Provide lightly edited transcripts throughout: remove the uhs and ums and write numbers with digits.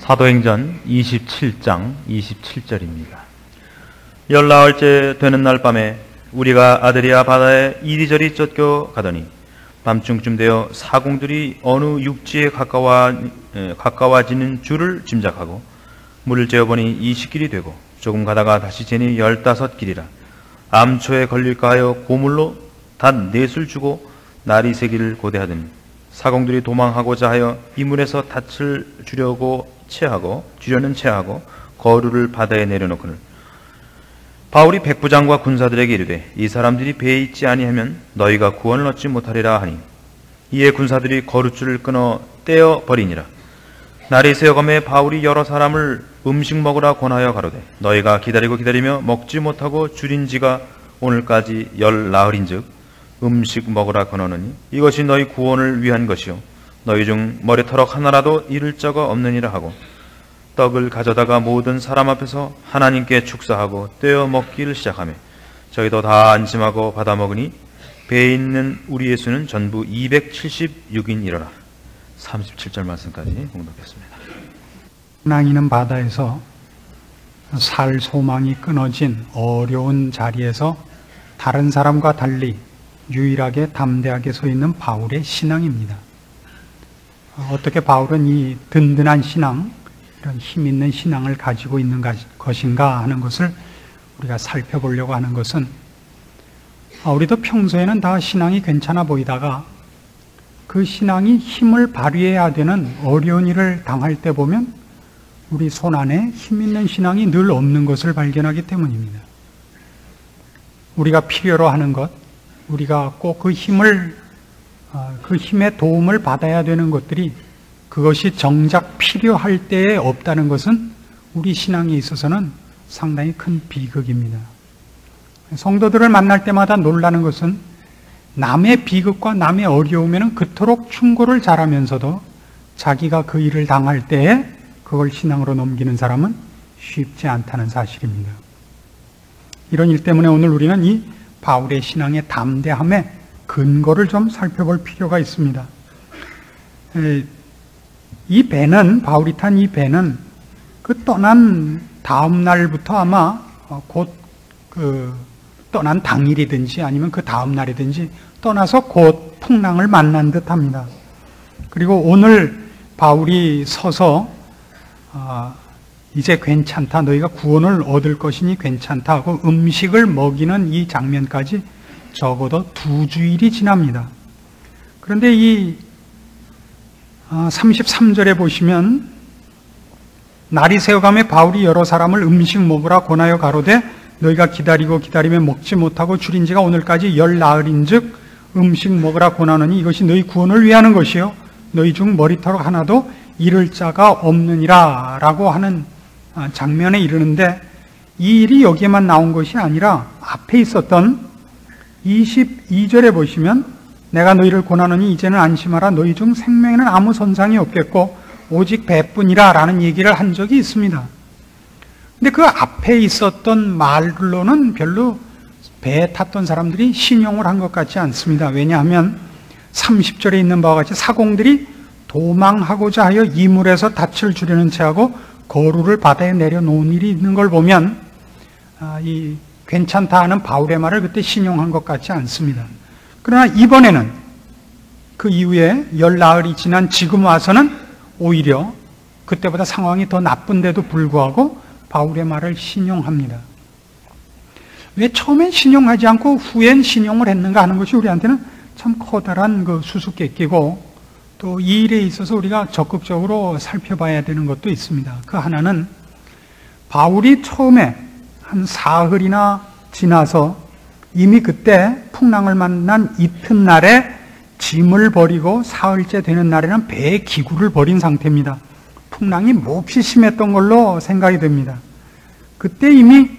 사도행전 27장 27절입니다. 열나흘째 되는 날 밤에 우리가 아드리아 바다에 이리저리 쫓겨 가더니 밤중쯤 되어 사공들이 어느 육지에 가까워지는 줄을 짐작하고 물을 재어보니 20길이 되고 조금 가다가 다시 재니 15길이라 암초에 걸릴까 하여 고물로 단 4술 주고 날이 새기를 고대하더니 사공들이 도망하고자 하여 이물에서 닻을 주려는 체하고 거루를 바다에 내려놓거늘 바울이 백부장과 군사들에게 이르되 이 사람들이 배에 있지 아니하면 너희가 구원을 얻지 못하리라 하니 이에 군사들이 거루줄을 끊어 떼어 버리니라. 날이 새어가매 바울이 여러 사람을 음식 먹으라 권하여 가로되 너희가 기다리며 먹지 못하고 줄인 지가 오늘까지 10나흘인즉 음식 먹으라 권하노니 이것이 너희 구원을 위한 것이요 너희 중 머리털럭 하나라도 잃을 자가 없느니라 하고 떡을 가져다가 모든 사람 앞에서 하나님께 축사하고 떼어 먹기를 시작하며 저희도 다 안심하고 받아 먹으니 배에 있는 우리의 수는 전부 276인이로라. 37절 말씀까지 공독했습니다. 낭이는 바다에서 살 소망이 끊어진 어려운 자리에서 다른 사람과 달리 유일하게 담대하게 서 있는 바울의 신앙입니다. 어떻게 바울은 이 든든한 신앙, 이런 힘 있는 신앙을 가지고 있는 것인가 하는 것을 우리가 살펴보려고 하는 것은 우리도 평소에는 다 신앙이 괜찮아 보이다가 그 신앙이 힘을 발휘해야 되는 어려운 일을 당할 때 보면 우리 손 안에 힘 있는 신앙이 늘 없는 것을 발견하기 때문입니다. 우리가 필요로 하는 것, 우리가 꼭 그 힘의 도움을 받아야 되는 것들이 그것이 정작 필요할 때에 없다는 것은 우리 신앙에 있어서는 상당히 큰 비극입니다. 성도들을 만날 때마다 놀라는 것은 남의 비극과 남의 어려움에는 그토록 충고를 잘하면서도 자기가 그 일을 당할 때에 그걸 신앙으로 넘기는 사람은 쉽지 않다는 사실입니다. 이런 일 때문에 오늘 우리는 이 바울의 신앙의 담대함의 근거를 좀 살펴볼 필요가 있습니다. 이 배는, 바울이 탄 이 배는 그 떠난 다음 날부터 아마 곧 떠난 당일이든지 아니면 그 다음 날이든지 떠나서 곧 풍랑을 만난 듯 합니다. 그리고 오늘 바울이 서서 이제 괜찮다, 너희가 구원을 얻을 것이니 괜찮다 하고 음식을 먹이는 이 장면까지 적어도 2주일이 지납니다. 그런데 이 33절에 보시면 날이 새어가며 바울이 여러 사람을 음식 먹으라 권하여 가로되 너희가 기다리며 먹지 못하고 줄인 지가 오늘까지 10나흘인즉 음식 먹으라 권하노니 이것이 너희 구원을 위하는 것이요 너희 중 머리털 하나도 잃을 자가 없느니라 라고 하는 장면에 이르는데 이 일이 여기에만 나온 것이 아니라 앞에 있었던 22절에 보시면 내가 너희를 권하노니 이제는 안심하라 너희 중 생명에는 아무 손상이 없겠고 오직 배뿐이라 라는 얘기를 한 적이 있습니다. 근데 그 앞에 있었던 말로는 별로 배에 탔던 사람들이 신용을 한 것 같지 않습니다. 왜냐하면 30절에 있는 바와 같이 사공들이 도망하고자 하여 이물에서 닻을 주려는 채하고 거루를 바다에 내려놓은 일이 있는 걸 보면 이 괜찮다 하는 바울의 말을 그때 신용한 것 같지 않습니다. 그러나 이번에는 그 이후에 10나흘이 지난 지금 와서는 오히려 그때보다 상황이 더 나쁜데도 불구하고 바울의 말을 신용합니다. 왜 처음엔 신용하지 않고 후엔 신용을 했는가 하는 것이 우리한테는 참 커다란 그 수수께끼고 또 이 일에 있어서 우리가 적극적으로 살펴봐야 되는 것도 있습니다. 그 하나는 바울이 처음에 한 사흘이나 지나서 이미 그때 풍랑을 만난 이튿날에 짐을 버리고 사흘째 되는 날에는 배에 기구를 버린 상태입니다. 풍랑이 몹시 심했던 걸로 생각이 됩니다. 그때 이미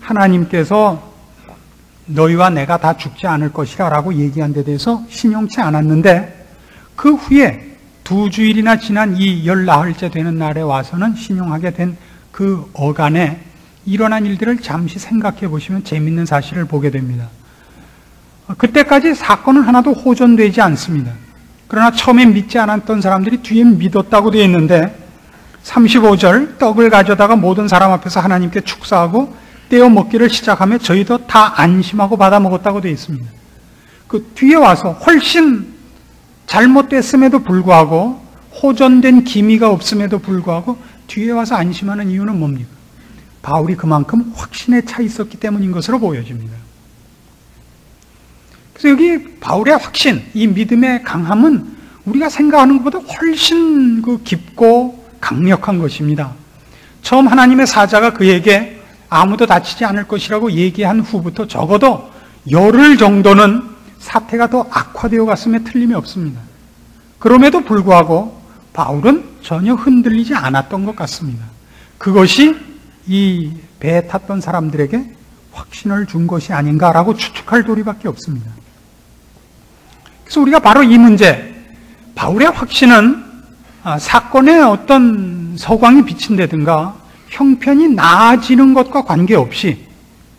하나님께서 너희와 내가 다 죽지 않을 것이라 라고 얘기한 데 대해서 신용치 않았는데 그 후에 2주일이나 지난 이 10나흘째 되는 날에 와서는 신용하게 된 그 어간에 일어난 일들을 잠시 생각해 보시면 재밌는 사실을 보게 됩니다. 그때까지 사건은 하나도 호전되지 않습니다. 그러나 처음에 믿지 않았던 사람들이 뒤에 믿었다고 되어 있는데 35절, 떡을 가져다가 모든 사람 앞에서 하나님께 축사하고 떼어 먹기를 시작하며 저희도 다 안심하고 받아 먹었다고 되어 있습니다. 그 뒤에 와서 훨씬 잘못됐음에도 불구하고, 호전된 기미가 없음에도 불구하고 뒤에 와서 안심하는 이유는 뭡니까? 바울이 그만큼 확신에 차 있었기 때문인 것으로 보여집니다. 그래서 여기 바울의 확신, 이 믿음의 강함은 우리가 생각하는 것보다 훨씬 깊고 강력한 것입니다. 처음 하나님의 사자가 그에게 아무도 다치지 않을 것이라고 얘기한 후부터 적어도 열흘 정도는 사태가 더 악화되어 갔음에 틀림이 없습니다. 그럼에도 불구하고 바울은 전혀 흔들리지 않았던 것 같습니다. 그것이 이 배에 탔던 사람들에게 확신을 준 것이 아닌가라고 추측할 도리밖에 없습니다. 그래서 우리가 바로 이 문제, 바울의 확신은 사건에 어떤 서광이 비친다든가 형편이 나아지는 것과 관계없이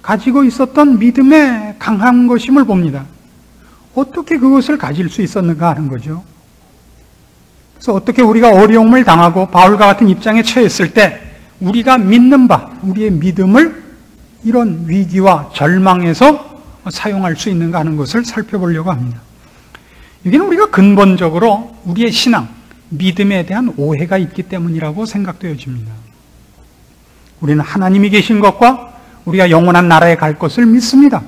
가지고 있었던 믿음의 강한 것임을 봅니다. 어떻게 그것을 가질 수 있었는가 하는 거죠. 그래서 어떻게 우리가 어려움을 당하고 바울과 같은 입장에 처했을 때 우리가 믿는 바, 우리의 믿음을 이런 위기와 절망에서 사용할 수 있는가 하는 것을 살펴보려고 합니다. 여기는 우리가 근본적으로 우리의 신앙, 믿음에 대한 오해가 있기 때문이라고 생각되어집니다. 우리는 하나님이 계신 것과 우리가 영원한 나라에 갈 것을 믿습니다.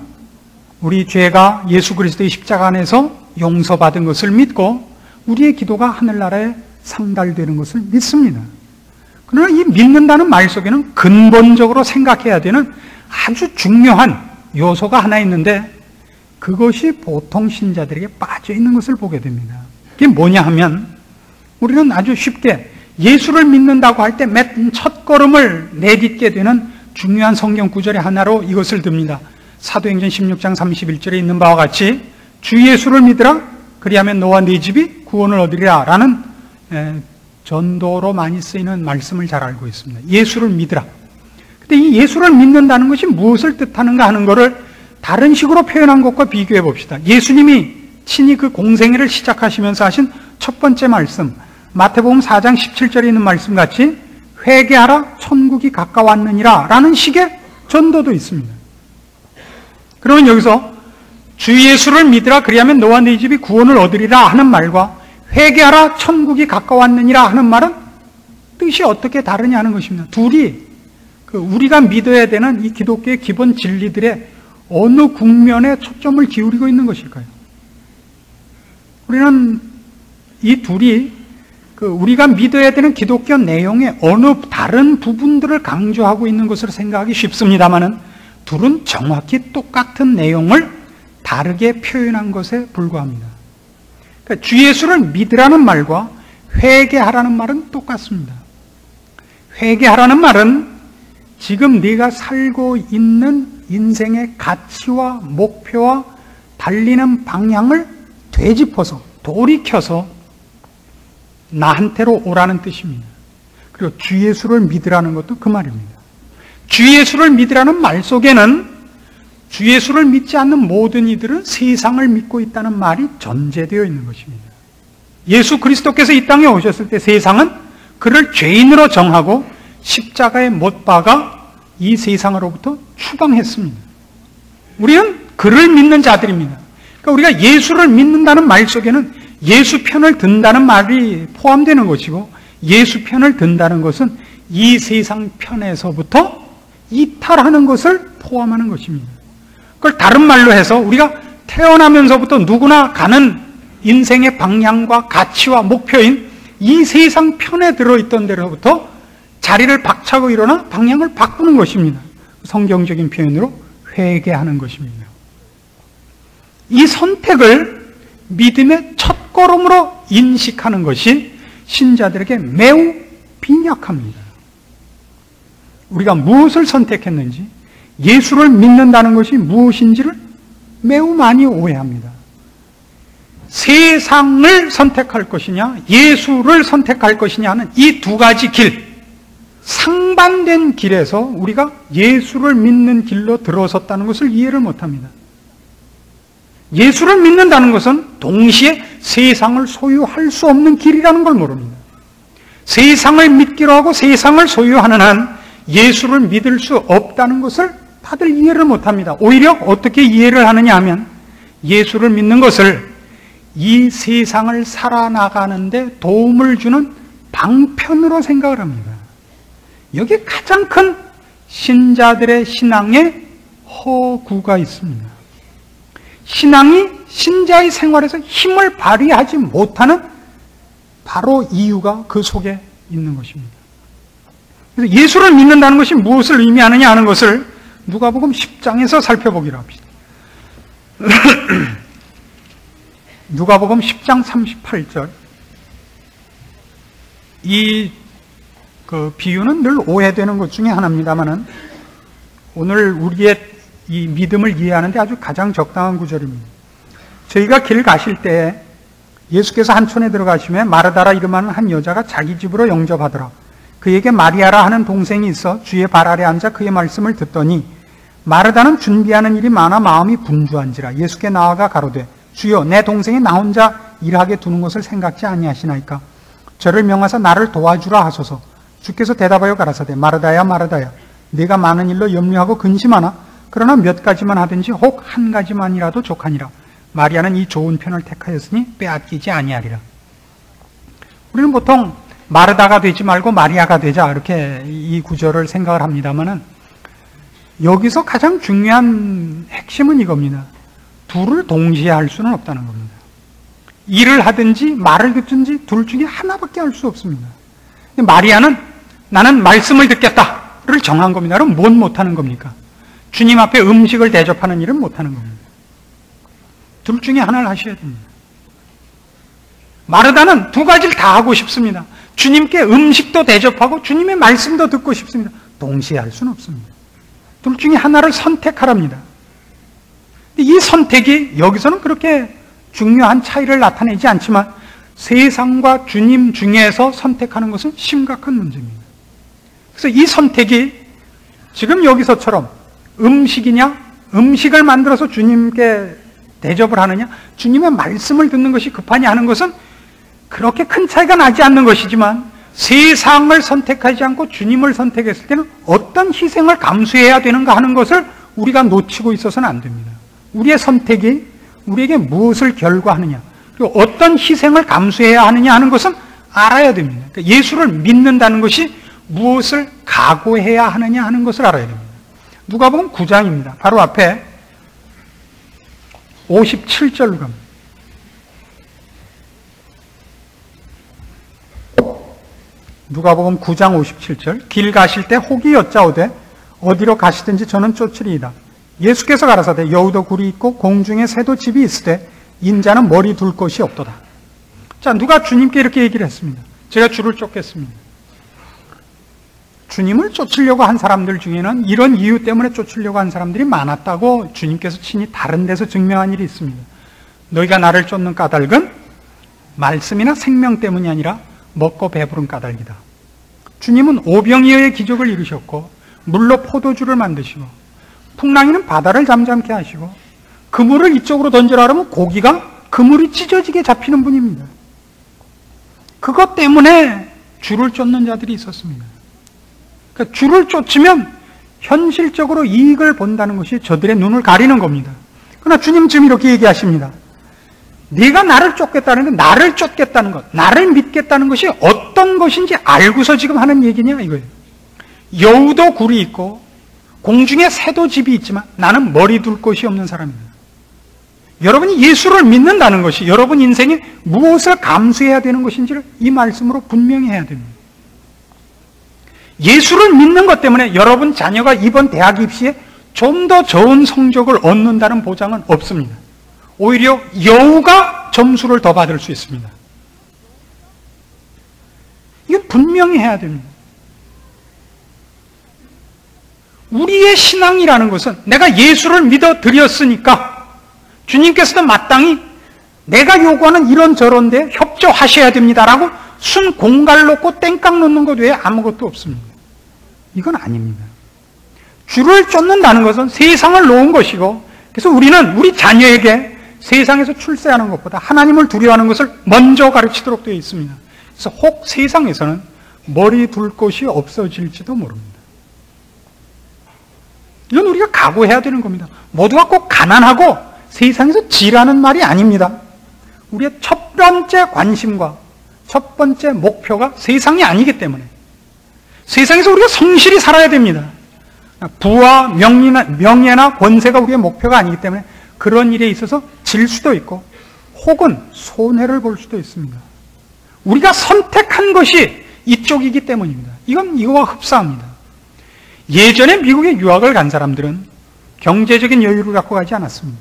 우리 죄가 예수 그리스도의 십자가 안에서 용서받은 것을 믿고 우리의 기도가 하늘나라에 상달되는 것을 믿습니다. 그러나 이 믿는다는 말 속에는 근본적으로 생각해야 되는 아주 중요한 요소가 하나 있는데 그것이 보통 신자들에게 빠져 있는 것을 보게 됩니다. 그게 뭐냐 하면 우리는 아주 쉽게 예수를 믿는다고 할 때 맨 첫 걸음을 내딛게 되는 중요한 성경 구절의 하나로 이것을 듭니다. 사도행전 16장 31절에 있는 바와 같이 주 예수를 믿으라 그리하면 너와 네 집이 구원을 얻으리라 라는 전도로 많이 쓰이는 말씀을 잘 알고 있습니다. 예수를 믿으라. 근데 이 예수를 믿는다는 것이 무엇을 뜻하는가 하는 것을 다른 식으로 표현한 것과 비교해 봅시다. 예수님이 친히 그 공생애를 시작하시면서 하신 첫 번째 말씀, 마태복음 4장 17절에 있는 말씀 같이 회개하라 천국이 가까웠느니라 라는 식의 전도도 있습니다. 그러면 여기서 주 예수를 믿으라 그리하면 너와 네 집이 구원을 얻으리라 하는 말과 회개하라 천국이 가까웠느니라 하는 말은 뜻이 어떻게 다르냐 하는 것입니다. 둘이 우리가 믿어야 되는 이 기독교의 기본 진리들의 어느 국면에 초점을 기울이고 있는 것일까요? 우리는 이 둘이 우리가 믿어야 되는 기독교 내용의 어느 다른 부분들을 강조하고 있는 것으로 생각하기 쉽습니다만은 둘은 정확히 똑같은 내용을 다르게 표현한 것에 불과합니다. 그러니까 주 예수를 믿으라는 말과 회개하라는 말은 똑같습니다. 회개하라는 말은 지금 네가 살고 있는 인생의 가치와 목표와 달리는 방향을 되짚어서 돌이켜서 나한테로 오라는 뜻입니다. 그리고 주 예수를 믿으라는 것도 그 말입니다. 주 예수를 믿으라는 말 속에는 주 예수를 믿지 않는 모든 이들은 세상을 믿고 있다는 말이 전제되어 있는 것입니다. 예수 그리스도께서 이 땅에 오셨을 때 세상은 그를 죄인으로 정하고 십자가에 못 박아 이 세상으로부터 추방했습니다. 우리는 그를 믿는 자들입니다. 그러니까 우리가 예수를 믿는다는 말 속에는 예수 편을 든다는 말이 포함되는 것이고 예수 편을 든다는 것은 이 세상 편에서부터 이탈하는 것을 포함하는 것입니다. 그걸 다른 말로 해서 우리가 태어나면서부터 누구나 가는 인생의 방향과 가치와 목표인 이 세상 편에 들어있던 데로부터 자리를 박차고 일어나 방향을 바꾸는 것입니다. 성경적인 표현으로 회개하는 것입니다. 이 선택을 믿음의 첫걸음으로 인식하는 것이 신자들에게 매우 빈약합니다. 우리가 무엇을 선택했는지, 예수를 믿는다는 것이 무엇인지를 매우 많이 오해합니다. 세상을 선택할 것이냐, 예수를 선택할 것이냐는 이 두 가지 길, 상반된 길에서 우리가 예수를 믿는 길로 들어섰다는 것을 이해를 못합니다. 예수를 믿는다는 것은 동시에 세상을 소유할 수 없는 길이라는 걸 모릅니다. 세상을 믿기로 하고 세상을 소유하는 한 예수를 믿을 수 없다는 것을 다들 이해를 못합니다. 오히려 어떻게 이해를 하느냐 하면 예수를 믿는 것을 이 세상을 살아나가는데 도움을 주는 방편으로 생각을 합니다. 여기에 가장 큰 신자들의 신앙의 허구가 있습니다. 신앙이 신자의 생활에서 힘을 발휘하지 못하는 바로 이유가 그 속에 있는 것입니다. 그래서 예수를 믿는다는 것이 무엇을 의미하느냐 하는 것을 누가복음 10장에서 살펴보기로 합시다. 누가복음 10장 38절. 이 비유는 늘 오해되는 것 중에 하나입니다만은 오늘 우리의 이 믿음을 이해하는데 아주 가장 적당한 구절입니다. 저희가 길 가실 때 예수께서 한촌에 들어가시면 마르다라 이름하는 한 여자가 자기 집으로 영접하더라. 그에게 마리아라 하는 동생이 있어 주의 발 아래 앉아 그의 말씀을 듣더니 마르다는 준비하는 일이 많아 마음이 분주한지라 예수께 나아가 가로되 주여 내 동생이 나 혼자 일하게 두는 것을 생각지 아니하시나이까 저를 명하사 나를 도와주라 하소서. 주께서 대답하여 가라사대 마르다야 마르다야 네가 많은 일로 염려하고 근심하나 그러나 몇 가지만 하든지 혹 한 가지만이라도 족하니라. 마리아는 이 좋은 편을 택하였으니 빼앗기지 아니하리라. 우리는 보통 마르다가 되지 말고 마리아가 되자 이렇게 이 구절을 생각을 합니다만은 여기서 가장 중요한 핵심은 이겁니다. 둘을 동시에 할 수는 없다는 겁니다. 일을 하든지 말을 듣든지 둘 중에 하나밖에 할 수 없습니다. 마리아는 나는 말씀을 듣겠다를 정한 겁니다. 그럼 뭔 못하는 겁니까? 주님 앞에 음식을 대접하는 일은 못하는 겁니다. 둘 중에 하나를 하셔야 됩니다. 마르다는 두 가지를 다 하고 싶습니다. 주님께 음식도 대접하고 주님의 말씀도 듣고 싶습니다. 동시에 할 수는 없습니다. 둘 중에 하나를 선택하랍니다. 이 선택이 여기서는 그렇게 중요한 차이를 나타내지 않지만 세상과 주님 중에서 선택하는 것은 심각한 문제입니다. 그래서 이 선택이 지금 여기서처럼 음식이냐, 음식을 만들어서 주님께 대접을 하느냐, 주님의 말씀을 듣는 것이 급하냐 하는 것은 그렇게 큰 차이가 나지 않는 것이지만 세상을 선택하지 않고 주님을 선택했을 때는 어떤 희생을 감수해야 되는가 하는 것을 우리가 놓치고 있어서는 안 됩니다. 우리의 선택이 우리에게 무엇을 결과하느냐, 그리고 어떤 희생을 감수해야 하느냐 하는 것은 알아야 됩니다. 그러니까 예수를 믿는다는 것이 무엇을 각오해야 하느냐 하는 것을 알아야 됩니다. 누가복음 9장입니다. 바로 앞에 57절로 갑니다. 누가복음 9장 57절. 길 가실 때 혹이 여짜오되 어디로 가시든지 저는 쫓으리이다. 예수께서 가라사대 여우도 굴이 있고 공중에 새도 집이 있으되 인자는 머리 둘 곳이 없도다. 자, 누가 주님께 이렇게 얘기를 했습니다. 제가 주를 쫓겠습니다. 주님을 쫓으려고 한 사람들 중에는 이런 이유 때문에 쫓으려고 한 사람들이 많았다고 주님께서 친히 다른 데서 증명한 일이 있습니다. 너희가 나를 쫓는 까닭은 말씀이나 생명 때문이 아니라 먹고 배부른 까닭이다. 주님은 오병이어의 기적을 이루셨고 물로 포도주를 만드시고 풍랑이는 바다를 잠잠케 하시고 그물을 이쪽으로 던져라 하면 고기가 그물이 찢어지게 잡히는 분입니다. 그것 때문에 주를 쫓는 자들이 있었습니다. 그러니까 주를 쫓으면 현실적으로 이익을 본다는 것이 저들의 눈을 가리는 겁니다. 그러나 주님 지금 이렇게 얘기하십니다. 네가 나를 쫓겠다는데 나를 쫓겠다는 것, 나를 믿겠다는 것이 어떤 것인지 알고서 지금 하는 얘기냐 이거예요. 여우도 굴이 있고 공중에 새도 집이 있지만 나는 머리 둘 곳이 없는 사람입니다. 여러분이 예수를 믿는다는 것이 여러분 인생에 무엇을 감수해야 되는 것인지를 이 말씀으로 분명히 해야 됩니다. 예수를 믿는 것 때문에 여러분 자녀가 이번 대학 입시에 좀 더 좋은 성적을 얻는다는 보장은 없습니다. 오히려 여우가 점수를 더 받을 수 있습니다. 이건 분명히 해야 됩니다. 우리의 신앙이라는 것은 내가 예수를 믿어 드렸으니까 주님께서도 마땅히 내가 요구하는 이런저런데 협조하셔야 됩니다라고 순 공갈 놓고 땡깡 놓는 것 외에 아무것도 없습니다. 이건 아닙니다. 주를 쫓는다는 것은 세상을 놓은 것이고 그래서 우리는 우리 자녀에게 세상에서 출세하는 것보다 하나님을 두려워하는 것을 먼저 가르치도록 되어 있습니다. 그래서 혹 세상에서는 머리 둘 곳이 없어질지도 모릅니다. 이건 우리가 각오해야 되는 겁니다. 모두가 꼭 가난하고 세상에서 지라는 말이 아닙니다. 우리의 첫 번째 관심과 첫 번째 목표가 세상이 아니기 때문에 세상에서 우리가 성실히 살아야 됩니다. 부와 명예나 권세가 우리의 목표가 아니기 때문에 그런 일에 있어서 질 수도 있고 혹은 손해를 볼 수도 있습니다. 우리가 선택한 것이 이쪽이기 때문입니다. 이건 이거와 흡사합니다. 예전에 미국에 유학을 간 사람들은 경제적인 여유를 갖고 가지 않았습니다.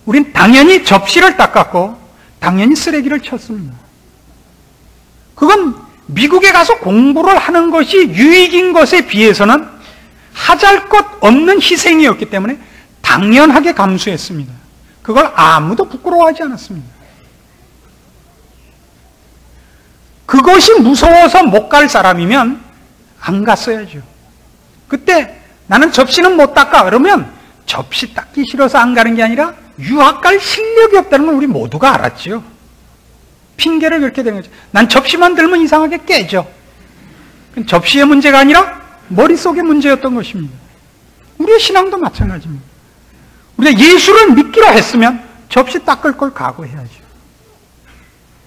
우린 당연히 접시를 닦았고 당연히 쓰레기를 쳤습니다. 그건 미국에 가서 공부를 하는 것이 유익인 것에 비해서는 하잘 것 없는 희생이었기 때문에 당연하게 감수했습니다. 그걸 아무도 부끄러워하지 않았습니다. 그것이 무서워서 못 갈 사람이면 안 갔어야죠. 그때 나는 접시는 못 닦아 그러면 접시 닦기 싫어서 안 가는 게 아니라 유학 갈 실력이 없다는 걸 우리 모두가 알았죠. 핑계를 그렇게 대는 거죠. 난 접시만 들면 이상하게 깨져. 접시의 문제가 아니라 머릿속의 문제였던 것입니다. 우리의 신앙도 마찬가지입니다. 우리가 예수를 믿기로 했으면 접시 닦을 걸 각오해야죠.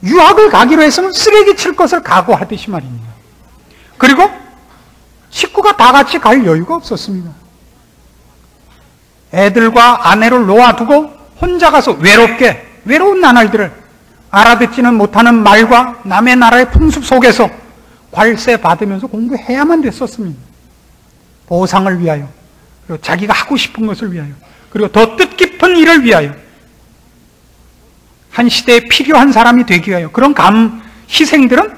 유학을 가기로 했으면 쓰레기 칠 것을 각오하듯이 말입니다. 그리고 식구가 다 같이 갈 여유가 없었습니다. 애들과 아내를 놓아두고 혼자 가서 외로운 나날들을 알아듣지는 못하는 말과 남의 나라의 풍습 속에서 괄세 받으면서 공부해야만 됐었습니다. 보상을 위하여, 그리고 자기가 하고 싶은 것을 위하여, 그리고 더 뜻깊은 일을 위하여, 한 시대에 필요한 사람이 되기 위하여 그런 희생들은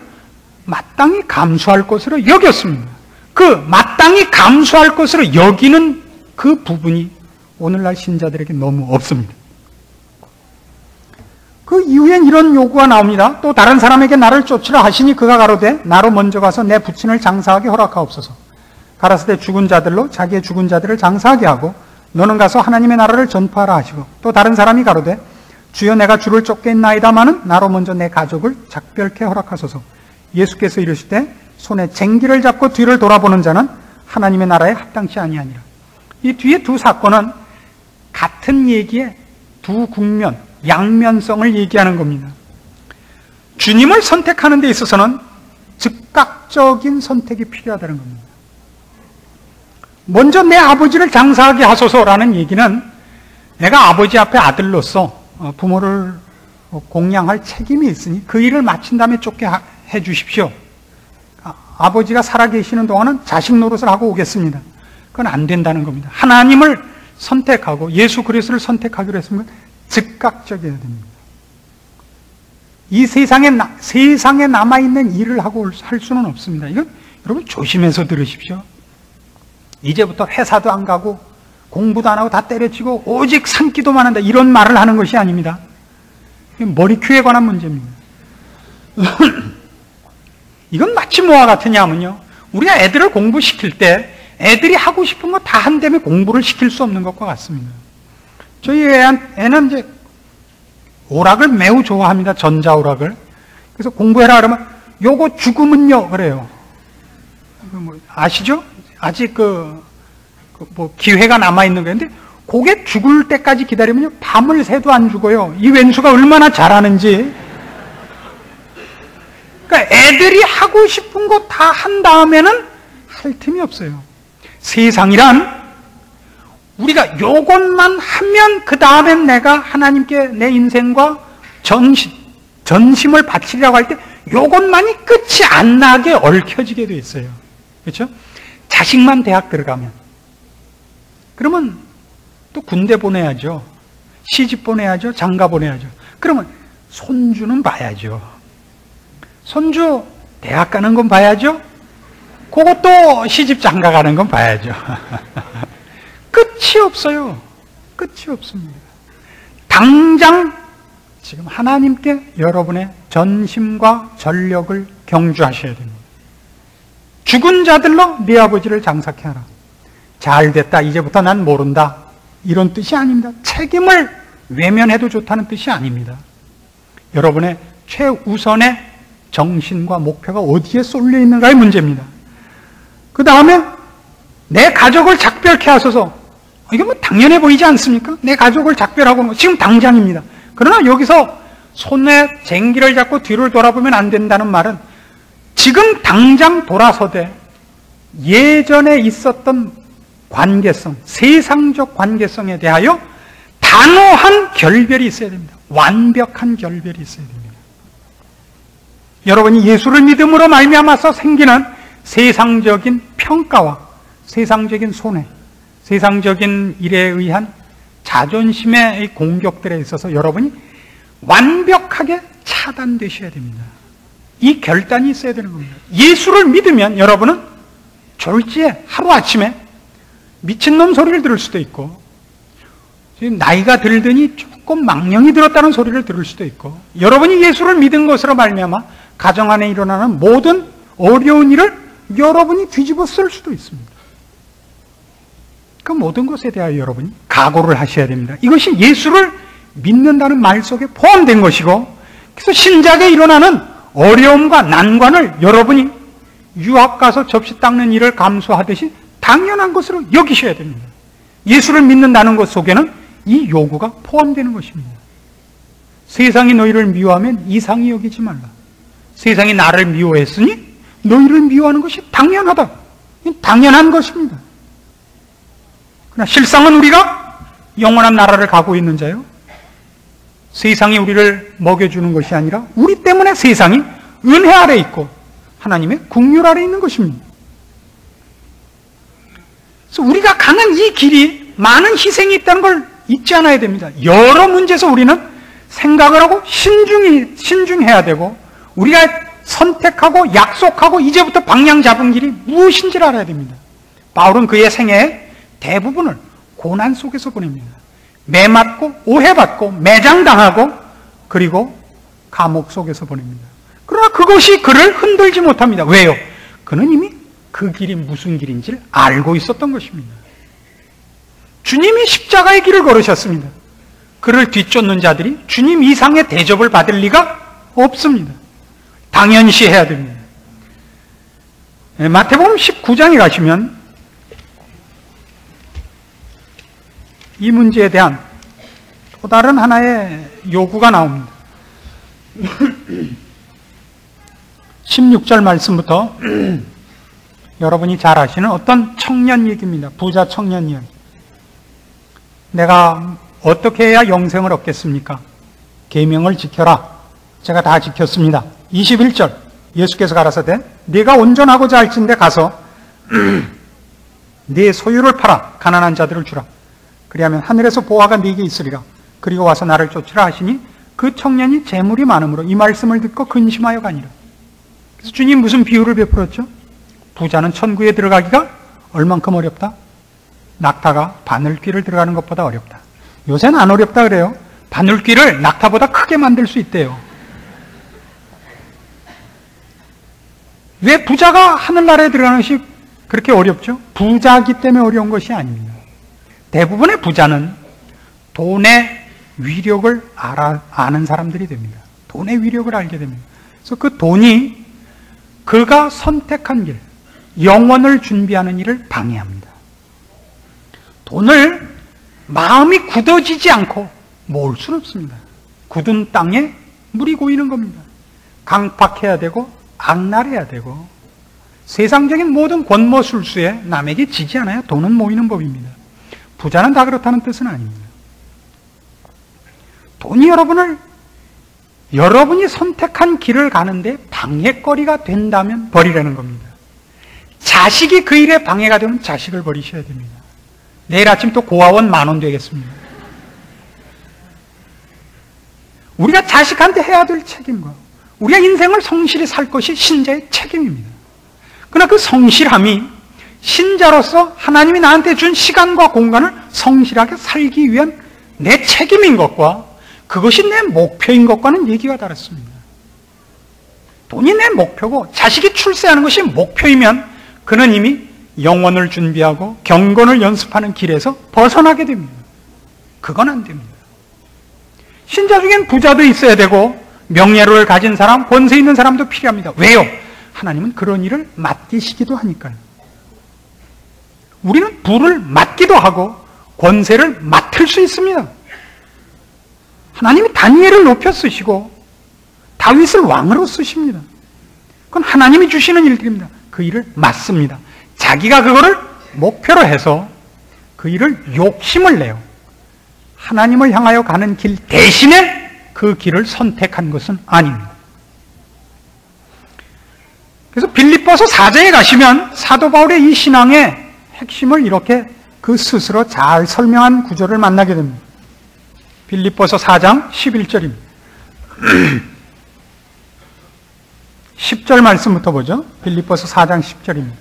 마땅히 감수할 것으로 여겼습니다. 그 마땅히 감수할 것으로 여기는 그 부분이 오늘날 신자들에게 너무 없습니다. 그 이후엔 이런 요구가 나옵니다. 또 다른 사람에게 나를 쫓으라 하시니 그가 가로되 나로 먼저 가서 내 부친을 장사하게 허락하옵소서. 가라사대 죽은 자들로 자기의 죽은 자들을 장사하게 하고 너는 가서 하나님의 나라를 전파하라 하시고 또 다른 사람이 가로되 주여 내가 주를 쫓겠나이다마는 나로 먼저 내 가족을 작별케 허락하소서. 예수께서 이르시되 손에 쟁기를 잡고 뒤를 돌아보는 자는 하나님의 나라에 합당치 아니하니라. 이 뒤에 두 사건은 같은 얘기의 두 국면, 양면성을 얘기하는 겁니다. 주님을 선택하는 데 있어서는 즉각적인 선택이 필요하다는 겁니다. 먼저 내 아버지를 장사하게 하소서라는 얘기는 내가 아버지 앞에 아들로서 부모를 공양할 책임이 있으니 그 일을 마친 다음에 쫓게 해 주십시오. 아버지가 살아계시는 동안은 자식 노릇을 하고 오겠습니다. 그건 안 된다는 겁니다. 하나님을 선택하고 예수 그리스도를 선택하기로 했으면 즉각적이어야 됩니다. 이 세상에 남아있는 일을 하고 할 수는 없습니다. 이건 여러분 조심해서 들으십시오. 이제부터 회사도 안 가고 공부도 안 하고 다 때려치고 오직 산기도만 한다 이런 말을 하는 것이 아닙니다. 머리큐에 관한 문제입니다. 이건 마치 뭐와 같으냐면요, 우리가 애들을 공부시킬 때 애들이 하고 싶은 거 다 한다음에 공부를 시킬 수 없는 것과 같습니다. 저희 애는 이제 오락을 매우 좋아합니다. 전자오락을. 그래서 공부해라 그러면 요거 죽으면요 그래요. 아시죠? 아직 뭐 기회가 남아있는 건데 그게 죽을 때까지 기다리면요 밤을 새도 안 죽어요. 이 왼수가 얼마나 잘하는지. 그러니까 애들이 하고 싶은 거 다 한 다음에는 할 틈이 없어요. 세상이란 우리가 요것만 하면 그 다음엔 내가 하나님께 내 인생과 전심을 바치려고 할 때 요것만이 끝이 안 나게 얽혀지게 돼 있어요. 그렇죠? 자식만 대학 들어가면 그러면 또 군대 보내야죠. 시집 보내야죠. 장가 보내야죠. 그러면 손주는 봐야죠. 손주 대학 가는 건 봐야죠. 그것도 시집 장가 가는 건 봐야죠. 끝이 없어요. 끝이 없습니다. 당장 지금 하나님께 여러분의 전심과 전력을 경주하셔야 됩니다. 죽은 자들로 네 아버지를 장사케 하라. 잘됐다. 이제부터 난 모른다. 이런 뜻이 아닙니다. 책임을 외면해도 좋다는 뜻이 아닙니다. 여러분의 최우선의 정신과 목표가 어디에 쏠려 있는가의 문제입니다. 그 다음에 내 가족을 작별케 하소서. 이게 뭐 당연해 보이지 않습니까? 내 가족을 작별하고 지금 당장입니다. 그러나 여기서 손에 쟁기를 잡고 뒤를 돌아보면 안 된다는 말은 지금 당장 돌아서되 예전에 있었던 관계성, 세상적 관계성에 대하여 단호한 결별이 있어야 됩니다. 완벽한 결별이 있어야 됩니다. 여러분이 예수를 믿음으로 말미암아서 생기는 세상적인 평가와 세상적인 손해, 세상적인 일에 의한 자존심의 공격들에 있어서 여러분이 완벽하게 차단되셔야 됩니다. 이 결단이 있어야 되는 겁니다. 예수를 믿으면 여러분은 졸지에 하루아침에 미친놈 소리를 들을 수도 있고, 지금 나이가 들더니 조금 망령이 들었다는 소리를 들을 수도 있고, 여러분이 예수를 믿은 것으로 말미암아 가정 안에 일어나는 모든 어려운 일을 여러분이 뒤집어 쓸 수도 있습니다. 그 모든 것에 대하여 여러분이 각오를 하셔야 됩니다. 이것이 예수를 믿는다는 말 속에 포함된 것이고, 그래서 신작에 일어나는 어려움과 난관을 여러분이 유학 가서 접시 닦는 일을 감수하듯이 당연한 것으로 여기셔야 됩니다. 예수를 믿는다는 것 속에는 이 요구가 포함되는 것입니다. 세상이 너희를 미워하면 이상히 여기지 말라. 세상이 나를 미워했으니 너희를 미워하는 것이 당연하다. 당연한 것입니다. 그러나 실상은 우리가 영원한 나라를 가고 있는 자요, 세상이 우리를 먹여주는 것이 아니라 우리 때문에 세상이 은혜 아래 있고 하나님의 긍휼 아래 있는 것입니다. 그래서 우리가 가는 이 길이 많은 희생이 있다는 걸 잊지 않아야 됩니다. 여러 문제에서 우리는 생각을 하고 신중해야 되고, 우리가 선택하고 약속하고 이제부터 방향 잡은 길이 무엇인지를 알아야 됩니다. 바울은 그의 생애의 대부분을 고난 속에서 보냅니다. 매맞고 오해받고 매장당하고 그리고 감옥 속에서 보냅니다. 그러나 그것이 그를 흔들지 못합니다. 왜요? 그는 이미 그 길이 무슨 길인지를 알고 있었던 것입니다. 주님이 십자가의 길을 걸으셨습니다. 그를 뒤쫓는 자들이 주님 이상의 대접을 받을 리가 없습니다. 당연시 해야 됩니다. 마태복음 19장에 가시면 이 문제에 대한 또 다른 하나의 요구가 나옵니다. 16절 말씀부터 여러분이 잘 아시는 어떤 청년 얘기입니다. 부자 청년 이야기. 내가 어떻게 해야 영생을 얻겠습니까? 계명을 지켜라. 제가 다 지켰습니다. 21절 예수께서 가라사대 네가 온전하고자 할진대 가서 네 소유를 팔아 가난한 자들을 주라. 그리하면 하늘에서 보화가 네게 있으리라. 그리고 와서 나를 쫓으라 하시니 그 청년이 재물이 많으므로 이 말씀을 듣고 근심하여 가니라. 그래서 주님 무슨 비유를 베풀었죠? 부자는 천국에 들어가기가 얼만큼 어렵다? 낙타가 바늘귀를 들어가는 것보다 어렵다. 요새는 안 어렵다 그래요. 바늘귀를 낙타보다 크게 만들 수 있대요. 왜 부자가 하늘나라에 들어가는 것이 그렇게 어렵죠? 부자이기 때문에 어려운 것이 아닙니다. 대부분의 부자는 돈의 위력을 아는 사람들이 됩니다. 돈의 위력을 알게 됩니다. 그래서 그 돈이 그가 선택한 길, 영원을 준비하는 일을 방해합니다. 돈을 마음이 굳어지지 않고 모을 수는 없습니다. 굳은 땅에 물이 고이는 겁니다. 강팍해야 되고 악랄해야 되고 세상적인 모든 권모술수에 남에게 지지 않아야 돈은 모이는 법입니다. 부자는 다 그렇다는 뜻은 아닙니다. 돈이 여러분이 선택한 길을 가는데 방해거리가 된다면 버리라는 겁니다. 자식이 그 일에 방해가 되면 자식을 버리셔야 됩니다. 내일 아침 또 고아원 10,000원 되겠습니다. 우리가 자식한테 해야 될 책임과 우리가 인생을 성실히 살 것이 신자의 책임입니다. 그러나 그 성실함이 신자로서 하나님이 나한테 준 시간과 공간을 성실하게 살기 위한 내 책임인 것과 그것이 내 목표인 것과는 얘기가 다릅니다. 돈이 내 목표고 자식이 출세하는 것이 목표이면 그는 이미 영혼을 준비하고 경건을 연습하는 길에서 벗어나게 됩니다. 그건 안 됩니다. 신자 중엔 부자도 있어야 되고 명예를 가진 사람, 권세 있는 사람도 필요합니다. 왜요? 하나님은 그런 일을 맡기시기도 하니까요. 우리는 부를 맡기도 하고 권세를 맡을 수 있습니다. 하나님이 다니엘을 높여 쓰시고 다윗을 왕으로 쓰십니다. 그건 하나님이 주시는 일들입니다. 그 일을 맡습니다. 자기가 그거를 목표로 해서 그 일을 욕심을 내요. 하나님을 향하여 가는 길 대신에 그 길을 선택한 것은 아닙니다. 그래서 빌립보서 4장에 가시면 사도 바울의 이 신앙의 핵심을 이렇게 그 스스로 잘 설명한 구절을 만나게 됩니다. 빌립보서 4장 11절입니다. 10절 말씀부터 보죠. 빌립보서 4장 10절입니다.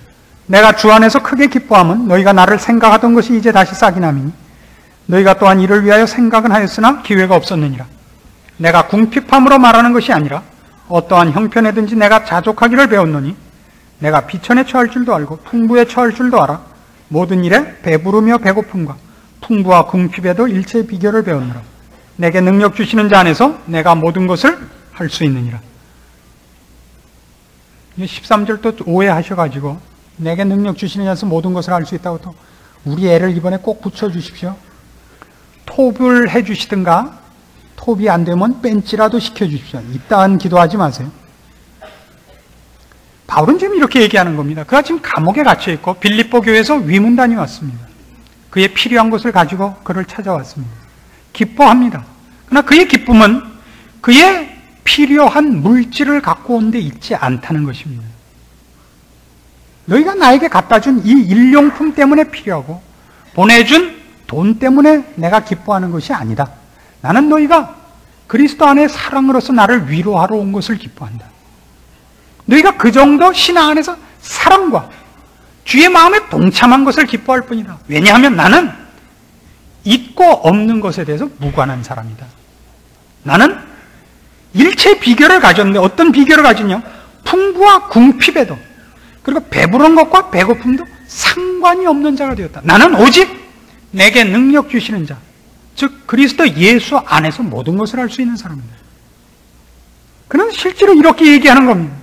내가 주 안에서 크게 기뻐함은 너희가 나를 생각하던 것이 이제 다시 싹이 남이니 너희가 또한 이를 위하여 생각은 하였으나 기회가 없었느니라. 내가 궁핍함으로 말하는 것이 아니라 어떠한 형편에든지 내가 자족하기를 배웠노니 내가 비천에 처할 줄도 알고 풍부에 처할 줄도 알아. 모든 일에 배부르며 배고픔과 풍부와 궁핍에도 일체의 비결을 배웠노라. 내게 능력 주시는 자 안에서 내가 모든 것을 할 수 있느니라. 13절 또 오해하셔가지고 내게 능력 주시는 자에서 모든 것을 할 수 있다고 또 우리 애를 이번에 꼭 붙여주십시오. 톱을 해주시든가 톱이 안 되면 벤치라도 시켜주십시오. 이따한 기도하지 마세요. 바울은 지금 이렇게 얘기하는 겁니다. 그가 지금 감옥에 갇혀 있고 빌립보 교회에서 위문단이 왔습니다. 그의 필요한 것을 가지고 그를 찾아왔습니다. 기뻐합니다. 그러나 그의 기쁨은 그의 필요한 물질을 갖고 온 데 있지 않다는 것입니다. 너희가 나에게 갖다 준 이 일용품 때문에 필요하고 보내준 돈 때문에 내가 기뻐하는 것이 아니다. 나는 너희가 그리스도 안에 사랑으로서 나를 위로하러 온 것을 기뻐한다. 너희가 그 정도 신앙 안에서 사랑과 주의 마음에 동참한 것을 기뻐할 뿐이다. 왜냐하면 나는 있고 없는 것에 대해서 무관한 사람이다. 나는 일체 비결을 가졌는데 어떤 비결을 가지냐? 풍부와 궁핍에도 그리고 배부른 것과 배고픔도 상관이 없는 자가 되었다. 나는 오직 내게 능력 주시는 자, 즉 그리스도 예수 안에서 모든 것을 할 수 있는 사람입니다. 그는 실제로 이렇게 얘기하는 겁니다.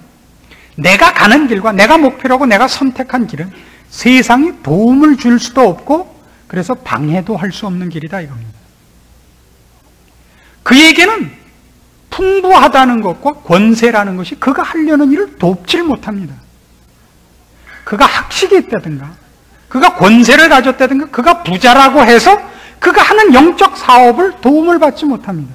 내가 가는 길과 내가 목표로 하고 내가 선택한 길은 세상이 도움을 줄 수도 없고 그래서 방해도 할 수 없는 길이다 이겁니다. 그에게는 풍부하다는 것과 권세라는 것이 그가 하려는 일을 돕질 못합니다. 그가 학식이 있다든가 그가 권세를 가졌다든가 그가 부자라고 해서 그가 하는 영적 사업을 도움을 받지 못합니다.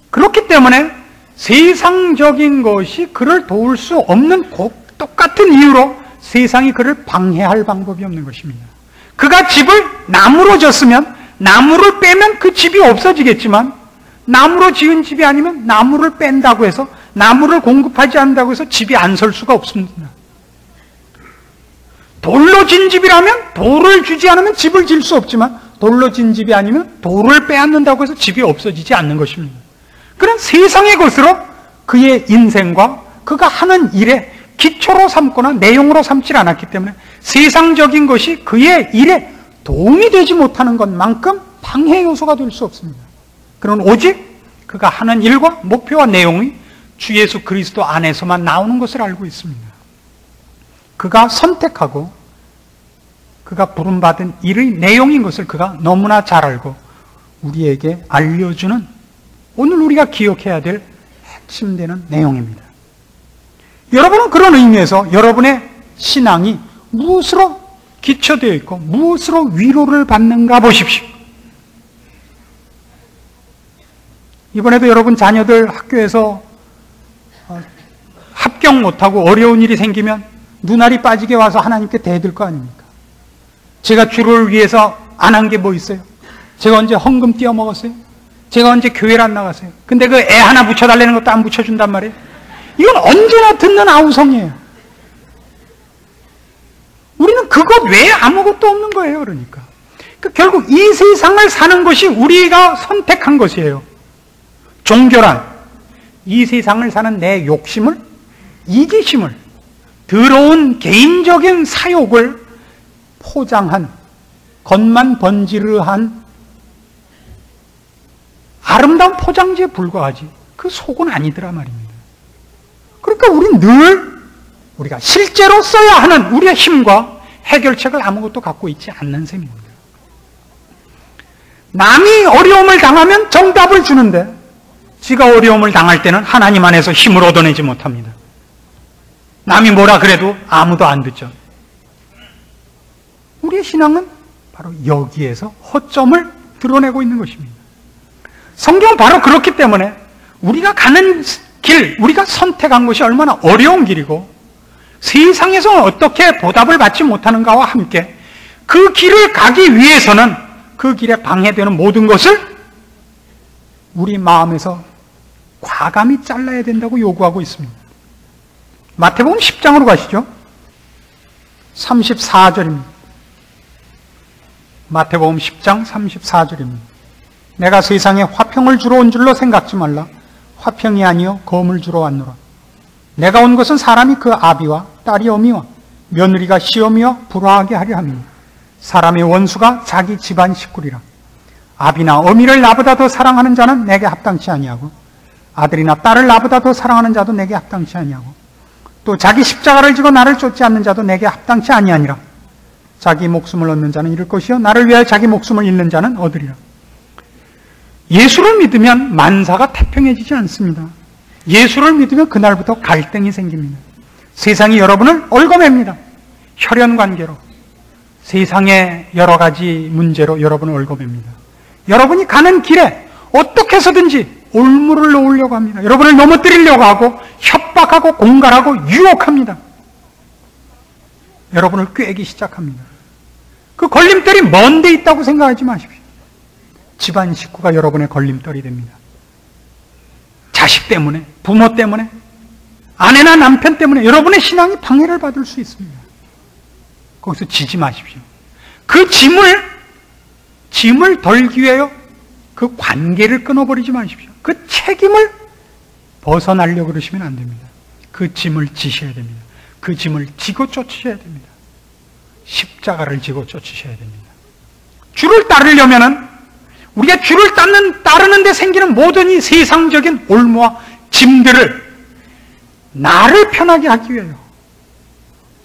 그렇기 때문에 세상적인 것이 그를 도울 수 없는 똑같은 이유로 세상이 그를 방해할 방법이 없는 것입니다. 그가 집을 나무로 졌으면 나무를 빼면 그 집이 없어지겠지만 나무로 지은 집이 아니면 나무를 뺀다고 해서 나무를 공급하지 않는다고 해서 집이 안 설 수가 없습니다. 돌로 진 집이라면 돌을 주지 않으면 집을 질 수 없지만 돌로 진 집이 아니면 돌을 빼앗는다고 해서 집이 없어지지 않는 것입니다. 그런 세상의 것으로 그의 인생과 그가 하는 일에 기초로 삼거나 내용으로 삼지 않았기 때문에 세상적인 것이 그의 일에 도움이 되지 못하는 것만큼 방해 요소가 될 수 없습니다. 그는 오직 그가 하는 일과 목표와 내용이 주 예수 그리스도 안에서만 나오는 것을 알고 있습니다. 그가 선택하고 그가 부름받은 일의 내용인 것을 그가 너무나 잘 알고 우리에게 알려주는 오늘 우리가 기억해야 될 핵심되는 내용입니다. 여러분은 그런 의미에서 여러분의 신앙이 무엇으로 기초되어 있고 무엇으로 위로를 받는가 보십시오. 이번에도 여러분 자녀들 학교에서 합격 못하고 어려운 일이 생기면 눈알이 빠지게 와서 하나님께 대들 거 아닙니까? 제가 주를 위해서 안 한 게 뭐 있어요? 제가 언제 헌금 띄워 먹었어요? 제가 언제 교회를 안 나갔어요? 근데 그 애 하나 붙여달라는 것도 안 붙여준단 말이에요. 이건 언제나 듣는 아우성이에요. 우리는 그것 외에 아무것도 없는 거예요. 그러니까 결국 이 세상을 사는 것이 우리가 선택한 것이에요. 종교란 이 세상을 사는 내 욕심을, 이기심을, 더러운 개인적인 사욕을 포장한 겉만 번지르한 아름다운 포장지에 불과하지 그 속은 아니더라 말입니다. 그러니까 우린 늘 우리가 실제로 써야 하는 우리의 힘과 해결책을 아무것도 갖고 있지 않는 셈입니다. 남이 어려움을 당하면 정답을 주는데 지가 어려움을 당할 때는 하나님 안에서 힘을 얻어내지 못합니다. 남이 뭐라 그래도 아무도 안 듣죠. 우리의 신앙은 바로 여기에서 허점을 드러내고 있는 것입니다. 성경은 바로 그렇기 때문에 우리가 가는 길, 우리가 선택한 것이 얼마나 어려운 길이고 세상에서 어떻게 보답을 받지 못하는가와 함께 그 길을 가기 위해서는 그 길에 방해되는 모든 것을 우리 마음에서 과감히 잘라야 된다고 요구하고 있습니다. 마태복음 10장으로 가시죠. 34절입니다. 마태복음 10장 34절입니다. 내가 세상에 화평을 주러 온 줄로 생각지 말라. 화평이 아니요 검을 주러 왔노라. 내가 온 것은 사람이 그 아비와 딸이 어미와 며느리가 시어미와 불화하게 하려 함이니 사람의 원수가 자기 집안 식구리라. 아비나 어미를 나보다 더 사랑하는 자는 내게 합당치 아니하고 아들이나 딸을 나보다 더 사랑하는 자도 내게 합당치 아니하고 또 자기 십자가를 지고 나를 쫓지 않는 자도 내게 합당치 아니하니라. 자기 목숨을 얻는 자는 잃을 것이요 나를 위하여 자기 목숨을 잃는 자는 얻으리라. 예수를 믿으면 만사가 태평해지지 않습니다. 예수를 믿으면 그날부터 갈등이 생깁니다. 세상이 여러분을 얽어맵니다. 혈연관계로 세상의 여러 가지 문제로 여러분을 얽어맵니다. 여러분이 가는 길에 어떻게 해서든지 올무를 놓으려고 합니다. 여러분을 넘어뜨리려고 하고 협박하고 공갈하고 유혹합니다. 여러분을 꾀기 시작합니다. 그 걸림돌이 먼 데 있다고 생각하지 마십시오. 집안 식구가 여러분의 걸림돌이 됩니다. 자식 때문에, 부모 때문에, 아내나 남편 때문에 여러분의 신앙이 방해를 받을 수 있습니다. 거기서 지지 마십시오. 그 짐을 덜기 위하여 그 관계를 끊어버리지 마십시오. 그 책임을 벗어나려고 그러시면 안 됩니다. 그 짐을 지셔야 됩니다. 그 짐을 지고 쫓으셔야 됩니다. 십자가를 지고 쫓으셔야 됩니다. 주를 따르려면은 우리가 주를 따르는 데 생기는 모든 이 세상적인 올무와 짐들을 나를 편하게 하기 위하여,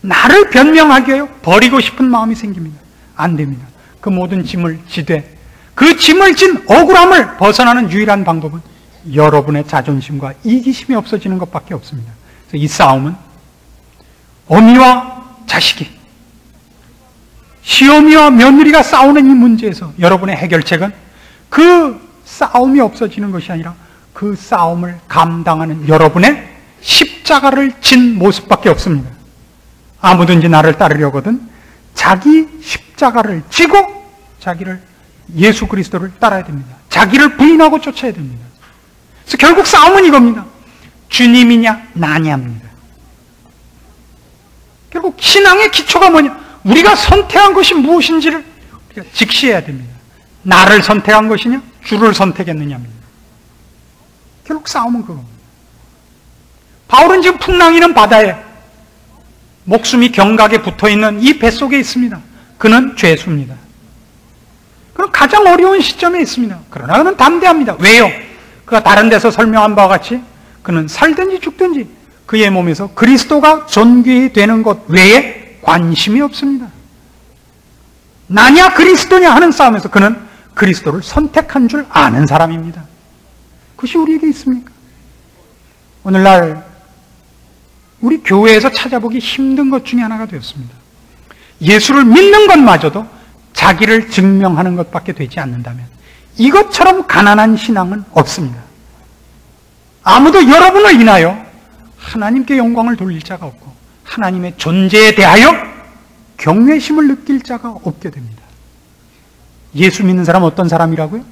나를 변명하기 위하여 버리고 싶은 마음이 생깁니다. 안 됩니다. 그 모든 짐을 지되 그 짐을 진 억울함을 벗어나는 유일한 방법은 여러분의 자존심과 이기심이 없어지는 것밖에 없습니다. 그래서 이 싸움은 어미와 자식이, 시어미와 며느리가 싸우는 이 문제에서 여러분의 해결책은 그 싸움이 없어지는 것이 아니라 그 싸움을 감당하는 여러분의 십자가를 진 모습밖에 없습니다. 아무든지 나를 따르려거든 자기 십자가를 지고 자기를 예수 그리스도를 따라야 됩니다. 자기를 부인하고 쫓아야 됩니다. 그래서 결국 싸움은 이겁니다. 주님이냐 나냐입니다. 결국 신앙의 기초가 뭐냐? 우리가 선택한 것이 무엇인지를 우리가 직시해야 됩니다. 나를 선택한 것이냐? 주를 선택했느냐입니다. 결국 싸움은 그겁니다. 바울은 지금 풍랑이는 바다에 목숨이 경각에 붙어있는 이 뱃속에 있습니다. 그는 죄수입니다. 그는 가장 어려운 시점에 있습니다. 그러나 그는 담대합니다. 왜요? 그가 다른 데서 설명한 바와 같이 그는 살든지 죽든지 그의 몸에서 그리스도가 존귀히 되는 것 외에 관심이 없습니다. 나냐 그리스도냐 하는 싸움에서 그는 그리스도를 선택한 줄 아는 사람입니다. 그것이 우리에게 있습니까? 오늘날 우리 교회에서 찾아보기 힘든 것 중에 하나가 되었습니다. 예수를 믿는 것마저도 자기를 증명하는 것밖에 되지 않는다면 이것처럼 가난한 신앙은 없습니다. 아무도 여러분을 인하여 하나님께 영광을 돌릴 자가 없고 하나님의 존재에 대하여 경외심을 느낄 자가 없게 됩니다. 예수 믿는 사람은 어떤 사람이라고요?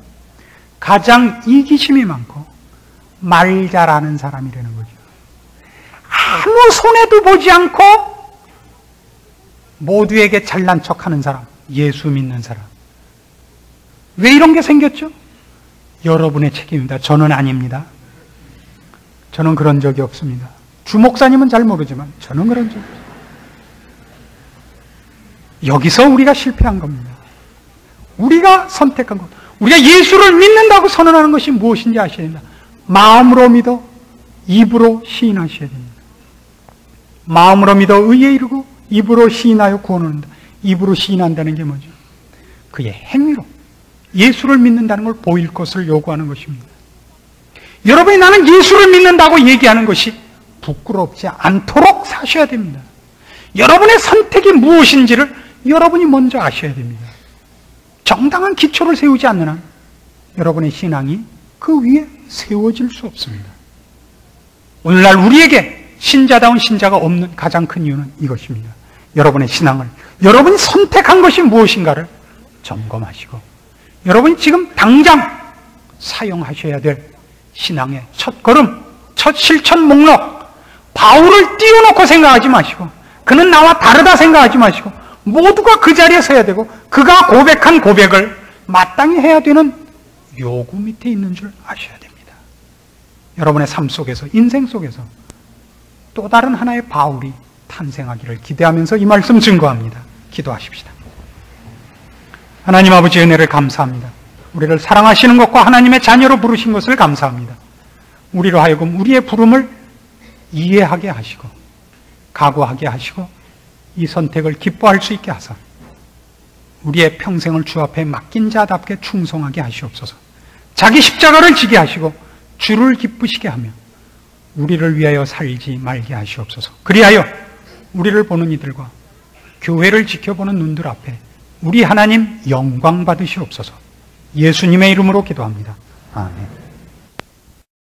가장 이기심이 많고 말 잘하는 사람이라는 거죠. 아무 손해도 보지 않고 모두에게 잘난 척하는 사람, 예수 믿는 사람. 왜 이런 게 생겼죠? 여러분의 책임입니다. 저는 아닙니다. 저는 그런 적이 없습니다. 주 목사님은 잘 모르지만 저는 그런 적이 없습니다. 여기서 우리가 실패한 겁니다. 우리가 선택한 것, 우리가 예수를 믿는다고 선언하는 것이 무엇인지 아셔야 됩니다. 마음으로 믿어 입으로 시인하셔야 됩니다. 마음으로 믿어 의에 이르고 입으로 시인하여 구원을 얻는다. 입으로 시인한다는 게 뭐죠? 그의 행위로 예수를 믿는다는 걸 보일 것을 요구하는 것입니다. 여러분이 나는 예수를 믿는다고 얘기하는 것이 부끄럽지 않도록 사셔야 됩니다. 여러분의 선택이 무엇인지를 여러분이 먼저 아셔야 됩니다. 정당한 기초를 세우지 않는 한 여러분의 신앙이 그 위에 세워질 수 없습니다. 오늘날 우리에게 신자다운 신자가 없는 가장 큰 이유는 이것입니다. 여러분의 신앙을, 여러분이 선택한 것이 무엇인가를 점검하시고 여러분이 지금 당장 사용하셔야 될 신앙의 첫 걸음, 첫 실천 목록, 바울을 띄워놓고 생각하지 마시고 그는 나와 다르다 생각하지 마시고 모두가 그 자리에 서야 되고 그가 고백한 고백을 마땅히 해야 되는 요구 밑에 있는 줄 아셔야 됩니다. 여러분의 삶 속에서, 인생 속에서 또 다른 하나의 바울이 탄생하기를 기대하면서 이 말씀 증거합니다. 기도하십시다. 하나님 아버지 은혜를 감사합니다. 우리를 사랑하시는 것과 하나님의 자녀로 부르신 것을 감사합니다. 우리로 하여금 우리의 부름을 이해하게 하시고 각오하게 하시고 이 선택을 기뻐할 수 있게 하사 우리의 평생을 주 앞에 맡긴 자답게 충성하게 하시옵소서. 자기 십자가를 지게 하시고 주를 기쁘시게 하며 우리를 위하여 살지 말게 하시옵소서. 그리하여 우리를 보는 이들과 교회를 지켜보는 눈들 앞에 우리 하나님 영광 받으시옵소서. 예수님의 이름으로 기도합니다. 아멘.